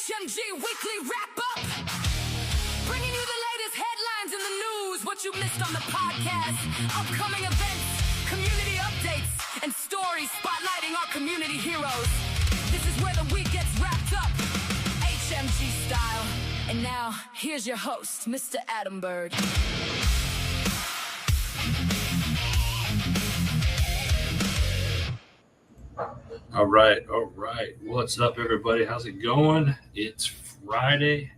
HMG Weekly Wrap-Up. Bringing you the latest headlines in the news, what you missed on the podcast, upcoming events, community updates, and stories spotlighting our community heroes. This is where the week gets wrapped up, HMG style. And now, here's your host, Mr. Adam Bird. All right. What's up, everybody? How's it going? It's Friday.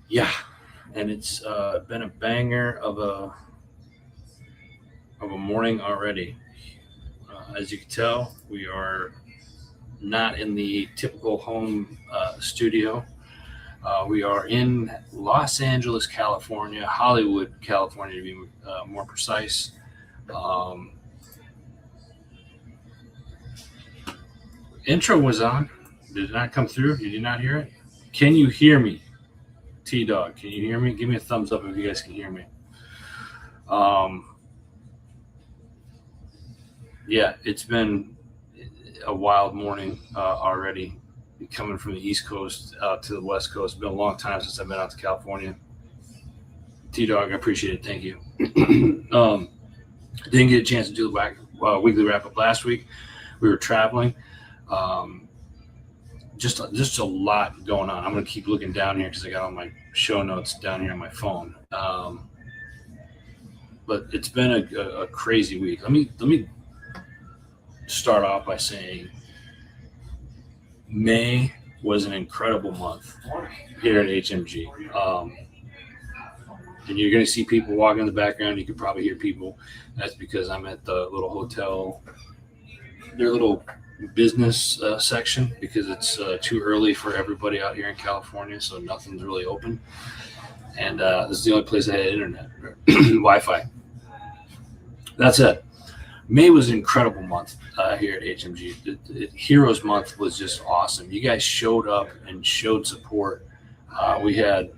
Yeah, and it's been a banger of a morning already. As you can tell, we are not in the typical home studio. We are in Los Angeles, California, Hollywood, California, to be more precise. Intro was on. Did it not come through? You did not hear it? Can you hear me? T-Dog, can you hear me? Give me a thumbs up if you guys can hear me. Yeah, it's been a wild morning already. Coming from the East Coast out to the West Coast. It's been a long time since I've been out to California. T-Dog, I appreciate it. Thank you. Didn't get a chance to do the weekly wrap-up last week. We were traveling. Just a lot going on. I'm going to keep looking down here because I got all my show notes down here on my phone. But it's been a crazy week. Let me start off by saying May was an incredible month here at HMG. And you're going to see people walking in the background. You can probably hear people. That's because I'm at the little hotel, their little business section, because it's too early for everybody out here in California, so nothing's really open. And this is the only place I had internet, Wi-Fi. That's it. May was an incredible month here at HMG. Heroes Month was just awesome. You guys showed up and showed support. We had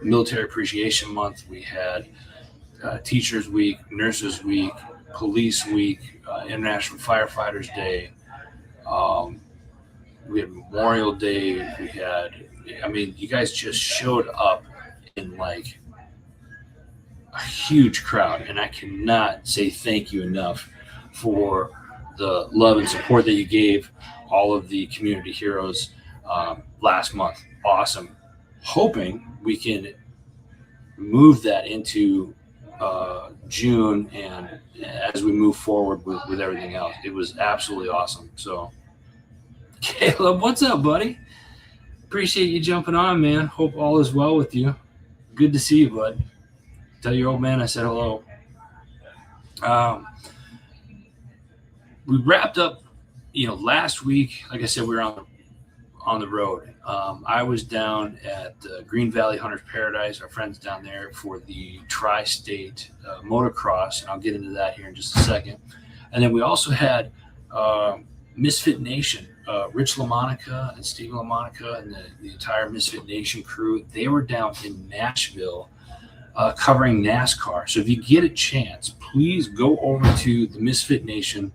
Military Appreciation Month. We had Teachers Week, Nurses Week, Police Week, International Firefighters Day. We had Memorial Day. You guys just showed up in like a huge crowd, and I cannot say thank you enough for the love and support that you gave all of the community heroes last month. Awesome. Hoping we can move that into June and as we move forward with everything else. It was absolutely awesome. So Caleb, what's up, buddy? Appreciate you jumping on, man. Hope all is well with you. Good to see you, bud. Tell your old man I said hello. We wrapped up, last week. Like I said, we were on the road. I was down at Green Valley Hunters Paradise, our friends down there, for the Tri-State Motocross, and I'll get into that here in just a second. And then we also had MISFIT Nation, Rich LaMonica and Steve LaMonica and the entire MISFIT Nation crew. They were down in Nashville covering NASCAR. So if you get a chance, please go over to the MISFIT Nation.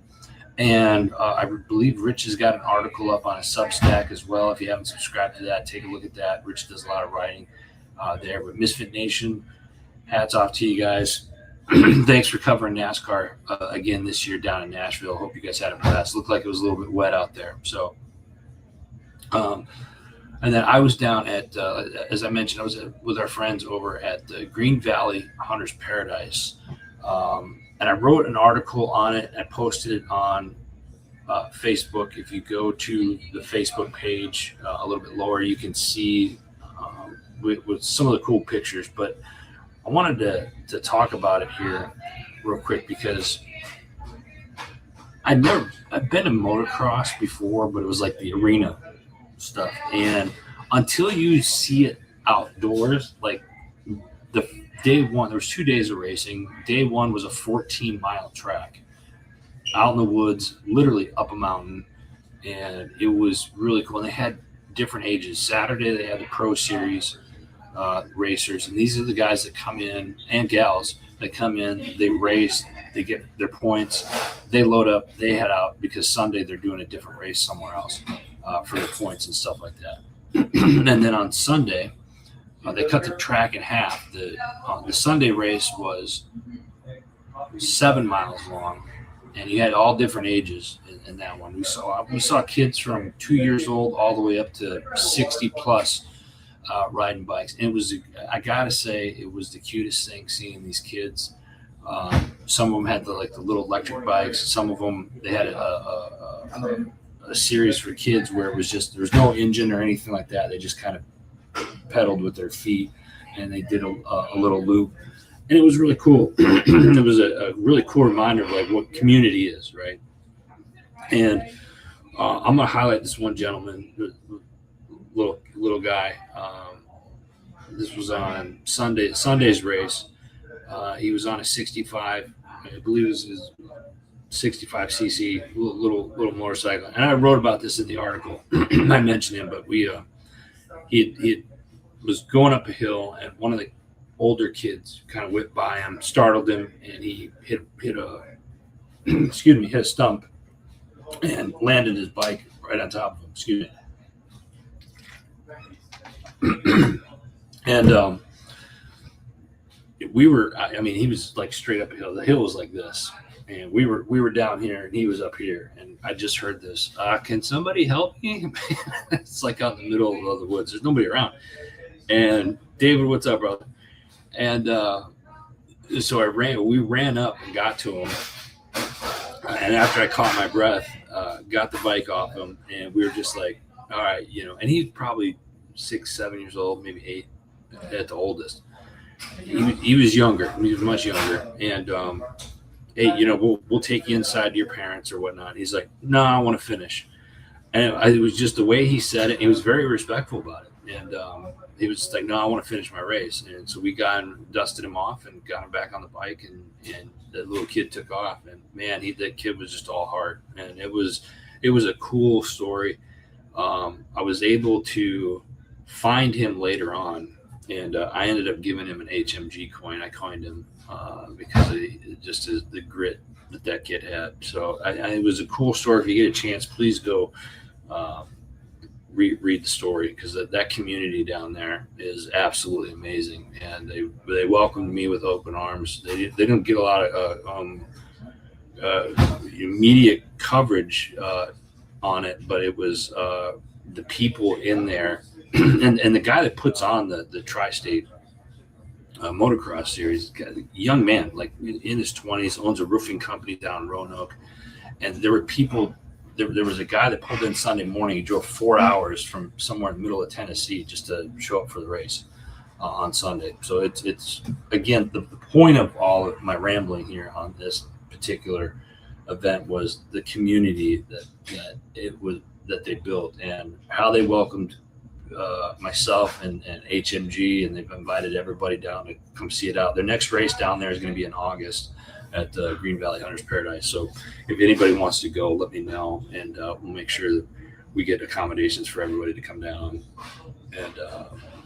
And I believe Rich has got an article up on a Substack as well. If you haven't subscribed to that, take a look at that. Rich does a lot of writing there. But MISFIT Nation, hats off to you guys. Thanks for covering NASCAR again this year down in Nashville. Hope you guys had a blast. Looked like it was a little bit wet out there. So, and then I was down at, as I mentioned, I was with our friends over at the Green Valley Hunters Paradise. And I wrote an article on it. I posted it on Facebook. If you go to the Facebook page a little bit lower, you can see with some of the cool pictures. But I wanted to talk about it here real quick because I've been in motocross before, but it was like the arena stuff. And until you see it outdoors, like the day one, there was 2 days of racing. Day one was a 14-mile track out in the woods, literally up a mountain, and it was really cool. And they had different ages. Saturday, they had the Pro Series racers, and these are the guys that come in, and gals that come in, they race, they get their points, they load up, they head out, because Sunday they're doing a different race somewhere else. for the points and stuff like that. And then on Sunday, they cut the track in half. The Sunday race was 7 miles long, and you had all different ages in that one. We saw kids from 2 years old all the way up to 60 plus riding bikes, and I gotta say, it was the cutest thing seeing these kids. Some of them had the little electric bikes. Some of them, they had a series for kids where it was just, there was no engine or anything like that. They just kind of pedaled with their feet, and they did a little loop, and it was really cool. It was a really cool reminder of like what community is, right? And I'm gonna highlight this one gentleman, little guy. This was on Sunday's race. He was on a 65, I believe it was his 65cc little motorcycle, and I wrote about this in the article. I mentioned him, but he was going up a hill, and one of the older kids kind of whipped by him, startled him, and he hit a stump and landed his bike right on top of him. And he was like straight up a hill. The hill was like this, and we were down here, and he was up here. And I just heard this, can somebody help me? It's like out in the middle of the woods. There's nobody around. And David, what's up, brother? And so we ran up and got to him. And after I caught my breath, got the bike off him, and we were just like, all right, and he's probably 6, 7 years old, maybe 8 at the oldest. He was younger. He was much younger. And, hey, we'll take you inside to your parents or whatnot. He's like, no, I want to finish. And it was just the way he said it. He was very respectful about it. And he was just like, no, I want to finish my race. And so we got and dusted him off and got him back on the bike. And the little kid took off. And, man, that kid was just all heart. And it was a cool story. I was able to find him later on. And I ended up giving him an HMG coin. I coined him because of just the grit that kid had. So it was a cool story. If you get a chance, please go read the story, because that community down there is absolutely amazing. And they welcomed me with open arms. They didn't get a lot of immediate coverage on it, but it was the people in there. And the guy that puts on the Tri-State motocross series, a young man, like in his 20s, owns a roofing company down in Roanoke. And there were people, there was a guy that pulled in Sunday morning. He drove 4 hours from somewhere in the middle of Tennessee just to show up for the race on Sunday. So it's again, the point of all of my rambling here on this particular event was the community that they built, and how they welcomed myself and HMG, and they've invited everybody down to come see it out. Their next race down there is going to be in August at Green Valley Hunters Paradise. So if anybody wants to go, let me know, and we'll make sure that we get accommodations for everybody to come down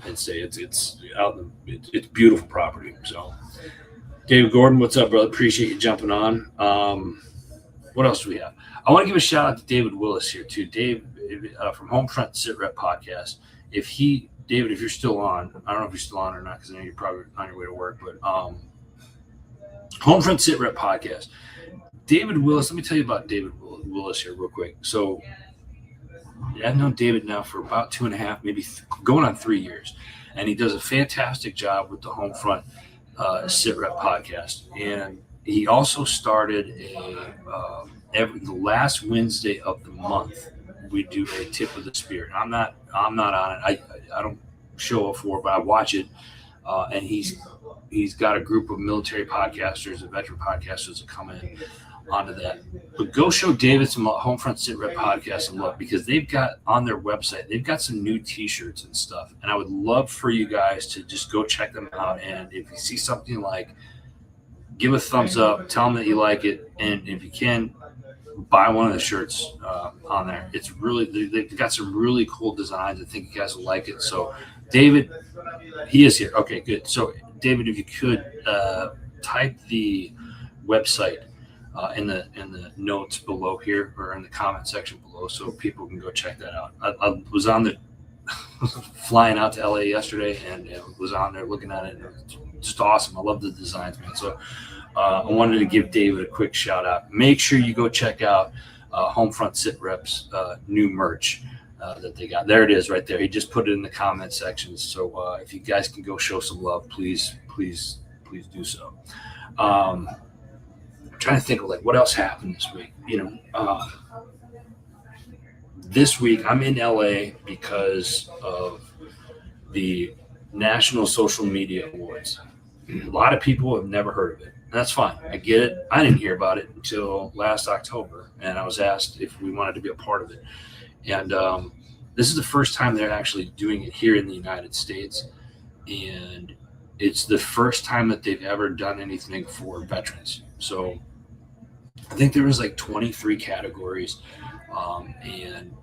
and say it's out. It's beautiful property. So David Gordon, what's up, brother? Appreciate you jumping on. What else do we have? I want to give a shout out to David Willis here too. Dave from Homefront Sit Rep Podcast. David, if you're still on, I don't know if you're still on or not, because I know you're probably on your way to work, but Homefront Sit Rep Podcast. David Willis, let me tell you about David Willis here real quick. So I've known David now for about 2.5, maybe going on 3 years, and he does a fantastic job with the Homefront Sit Rep Podcast. And he also started the last Wednesday of the month, we do a tip of the spear. I'm not on it. I don't show up for it, but I watch it. And he's got a group of military podcasters and veteran podcasters that come in onto that. But go show David some Homefront Sit Rep Podcast some love, because they've got on their website, they've got some new t-shirts and stuff. And I would love for you guys to just go check them out. And if you see something like, give a thumbs up, tell them that you like it. And if you can, buy one of the shirts on there. It's really, they've got some really cool designs. I think you guys will like it. So David, he is here. Okay, good. So David, if you could type the website in the notes below here, or in the comment section below, so people can go check that out. I was on the flying out to LA yesterday, and was on there looking at it, and it was just awesome. I love the designs, man. So I wanted to give David a quick shout out. Make sure you go check out Homefront Sit Reps new merch that they got. There it is right there. He just put it in the comment section. So if you guys can go show some love, please do so. I'm trying to think of what else happened this week. This week I'm in LA because of the National Social Media Awards. A lot of people have never heard of it. And that's fine. I get it. I didn't hear about it until last October, and I was asked if we wanted to be a part of it. And this is the first time they're actually doing it here in the United States. And it's the first time that they've ever done anything for veterans. So I think there was 23 categories, and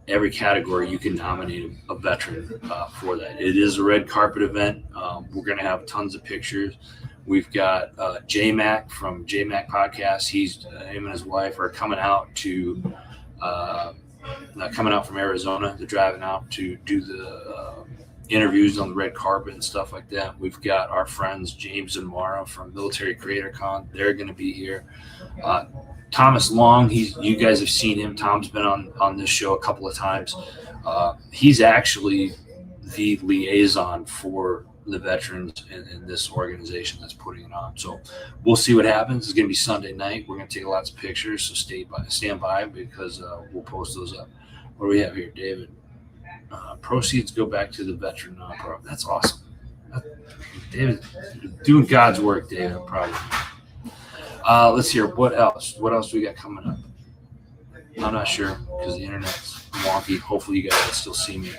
every category you can nominate a veteran for that. It is a red carpet event. We're going to have tons of pictures. We've got J-Mac from J-Mac Podcast. Him and his wife are coming out from Arizona. They're driving out to do the interviews on the red carpet and stuff like that. We've got our friends James and Mara from Military Creator Con. They're going to be here. Thomas Long, you guys have seen him. Tom's been on this show a couple of times. He's actually the liaison for the veterans in this organization that's putting it on. So we'll see what happens. It's going to be Sunday night. We're going to take lots of pictures, so stand by because we'll post those up. What do we have here, David? Proceeds go back to the veteran nonprofit. That's awesome. David, doing God's work, David. I'm proud of you. Let's hear what else. What else do we got coming up? I'm not sure because the internet's wonky. Hopefully, you guys can still see me.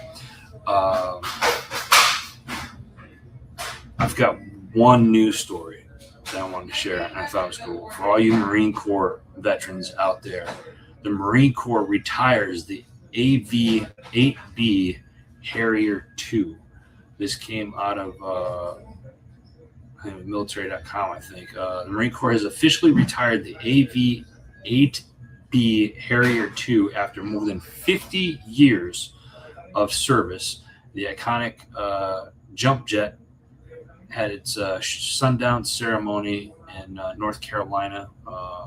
I've got one news story that I wanted to share, and I thought it was cool. For all you Marine Corps veterans out there, the Marine Corps retires the AV-8B Harrier II. This came out of military.com, I think. The Marine Corps has officially retired the AV-8B Harrier II after more than 50 years of service. The iconic jump jet had its Sundown ceremony in North Carolina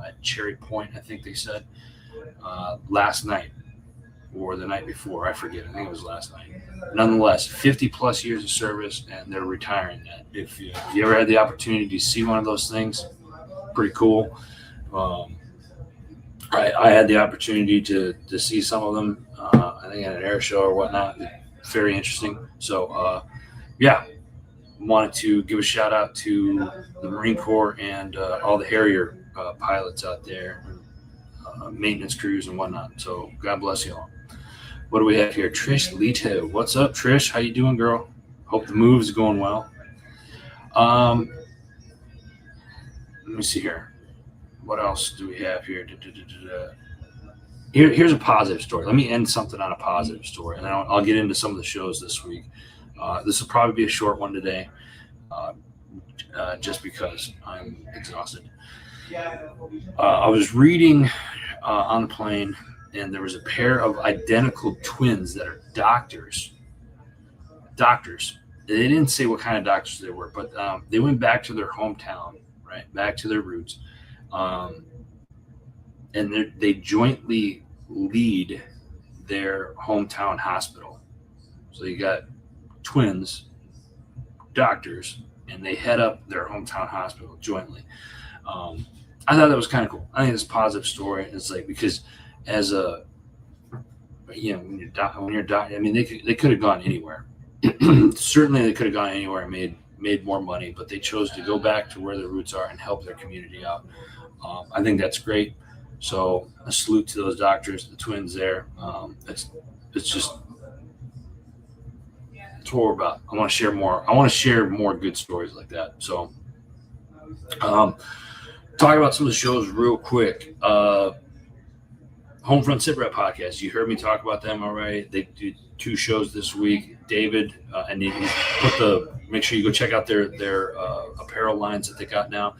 at Cherry Point, I think they said, last night or the night before. I forget. I think it was last night. Nonetheless, 50 plus years of service, and they're retiring that. If you ever had the opportunity to see one of those things, pretty cool. I had the opportunity to see some of them, I think at an air show or whatnot. Very interesting. So, wanted to give a shout out to the Marine Corps and all the Harrier pilots out there, maintenance crews and whatnot. So God bless you all. What do we have here? Trish Leto. What's up, Trish? How you doing, girl? Hope the move is going well. Let me see here. What else do we have here? Here's a positive story. Let me end something on a positive story, and then I'll get into some of the shows this week. This will probably be a short one today, just because I'm exhausted. I was reading on the plane, and there was a pair of identical twins that are doctors. They didn't say what kind of doctors they were, but they went back to their hometown, right, back to their roots, and they jointly lead their hometown hospital. So you got twins, doctors, and they head up their hometown hospital jointly. I thought that was kind of cool. I think it's a positive story. It's because as a, when you're doctor, I mean, they could have gone anywhere. Certainly they could have gone anywhere and made more money, but they chose to go back to where their roots are and help their community out. I think that's great. So a salute to those doctors, the twins there. It's just, that's what we're about. I want to share more. I want to share more good stories like that. So, talk about some of the shows real quick. Homefront Sit Rep Podcast. You heard me talk about them already. They do 2 shows this week. David and make sure you go check out their apparel lines that they got now.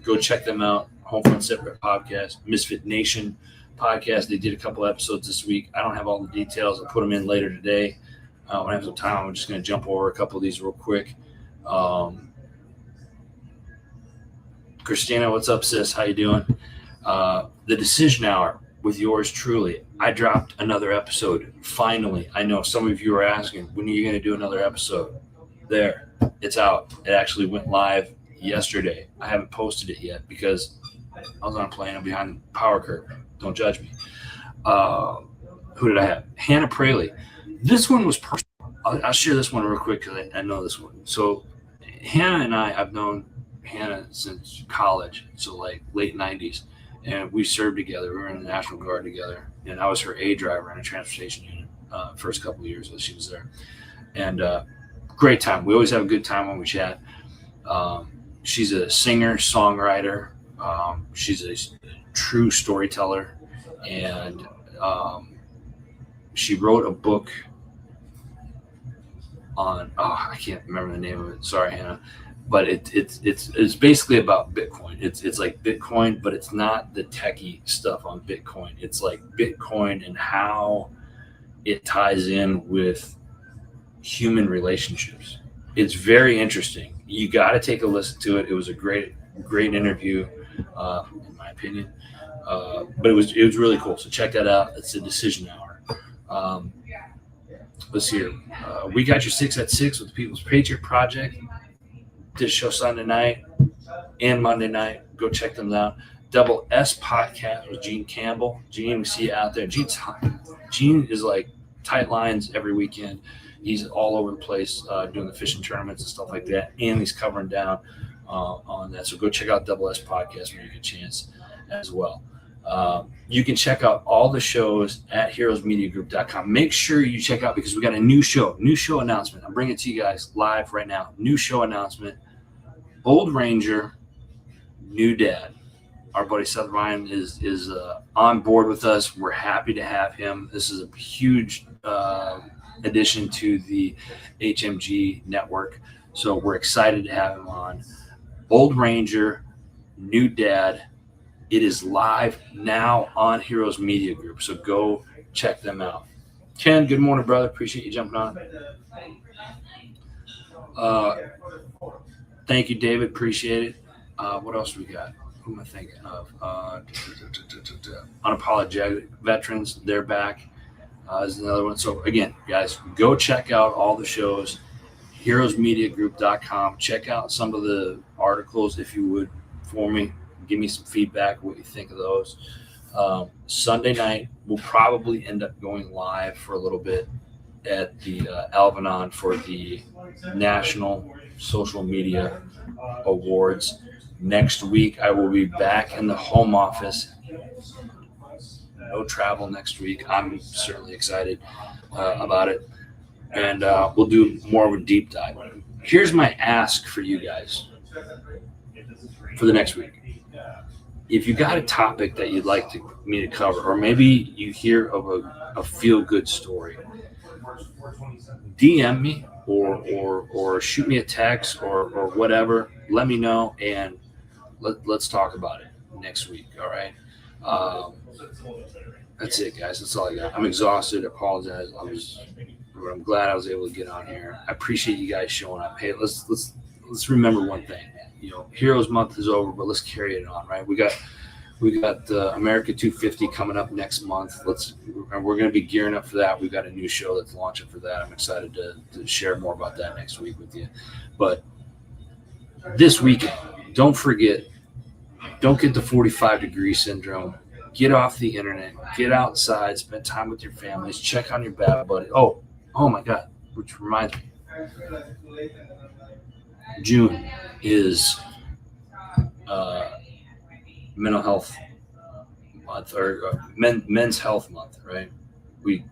Go check them out. Home Front Separate podcast, MISFIT Nation podcast. They did a couple episodes this week. I don't have all the details. I'll put them in later today. When I have some time, I'm just going to jump over a couple of these real quick. Christina, what's up, sis? How you doing? The Decision Hour with yours truly. I dropped another episode. Finally, I know some of you are asking, when are you going to do another episode? There, it's out. It actually went live yesterday. I haven't posted it yet because I was on a plane. I'm behind the power curve. Don't judge me. Who did I have? Hannah Praley. This one was personal. I'll share this one real quick because I know this one. So Hannah and I've known Hannah since college, so like late 90s. And we served together. We were in the National Guard together. And I was her A driver in a transportation unit first couple of years that she was there. And great time. We always have a good time when we chat. She's a singer, songwriter. She's a true storyteller. And she wrote a book on, I can't remember the name of it. Sorry, Hannah. But it's basically about Bitcoin. It's like Bitcoin, but it's not the techie stuff on Bitcoin. It's like Bitcoin and how it ties in with human relationships. It's very interesting. You got to take a listen to it. It was a great interview, in my opinion. But it was really cool. So check that out. It's the Decision Hour. Let's see here. We got your 6 at 6 with the People's Patriot Project. Did a show Sunday night and Monday night. Go check them out. Double S podcast with Gene Campbell. Gene, we see you out there. Gene is like tight lines every weekend. He's all over the place doing the fishing tournaments and stuff like that. And he's covering down on that. So go check out Double S podcast when you get a chance as well. You can check out all the shows at heroesmediagroup.com. Make sure you check out, because we got a new show announcement. I'm bringing it to you guys live right now. New show announcement. Old Ranger, new dad. Our buddy Seth Ryan is on board with us. We're happy to have him. This is a huge addition to the HMG network. So we're excited to have him on. Old Ranger, new dad. It is live now on Heroes Media Group, so go check them out. Ken, good morning, brother. Appreciate you jumping on. Thank you, David. Appreciate it. What else we got? Who am I thinking of? Unapologetic Veterans, they're back. Is another one. So, again, guys, go check out all the shows, heroesmediagroup.com. Check out some of the articles, if you would, for me. Give me some feedback, what you think of those. Sunday night, we'll probably end up going live for a little bit at the Alvanon for the National Social Media Awards. Next week, I will be back in the home office. No travel next week. I'm certainly excited about it. And we'll do more of a deep dive. Here's my ask for you guys for the next week. If you got a topic that you'd like me to cover, or maybe you hear of a feel-good story, DM me or shoot me a text or whatever. Let me know, and let's talk about it next week. All right. That's it, guys. That's all I got. I'm exhausted. I apologize. I'm glad I was able to get on here. I appreciate you guys showing up. Hey, let's remember one thing. You know, Heroes Month is over, but let's carry it on, right? We got America 250 coming up next month. We're going to be gearing up for that. We've got a new show that's launching for that. I'm excited to share more about that next week with you. But this weekend, don't forget, don't get the 45-degree syndrome. Get off the internet. Get outside. Spend time with your families. Check on your bad buddy. Oh my God, which reminds me. June is mental health month, or men's health month, right? We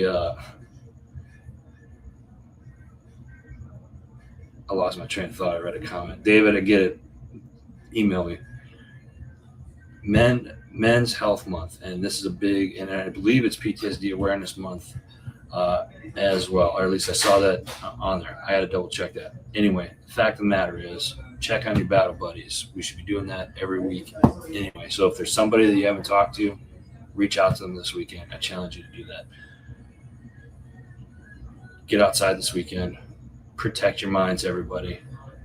I lost my train of thought. I read a comment. David, I get it. Email me. Men's Health Month, and this is a big, and I believe it's PTSD Awareness Month as well, or at least I saw that on there. I had to double check that. Anyway, the fact of the matter is, check on your battle buddies. We should be doing that every week anyway. So if there's somebody that you haven't talked to, reach out to them this weekend. I challenge you to do that. Get outside this weekend. Protect your minds, everybody.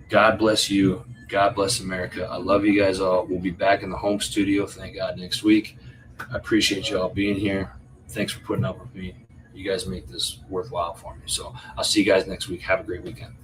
God bless you. God bless America. I love you guys all. We'll be back in the home studio, thank God, next week. I appreciate you all being here. Thanks for putting up with me. You guys make this worthwhile for me. So I'll see you guys next week. Have a great weekend.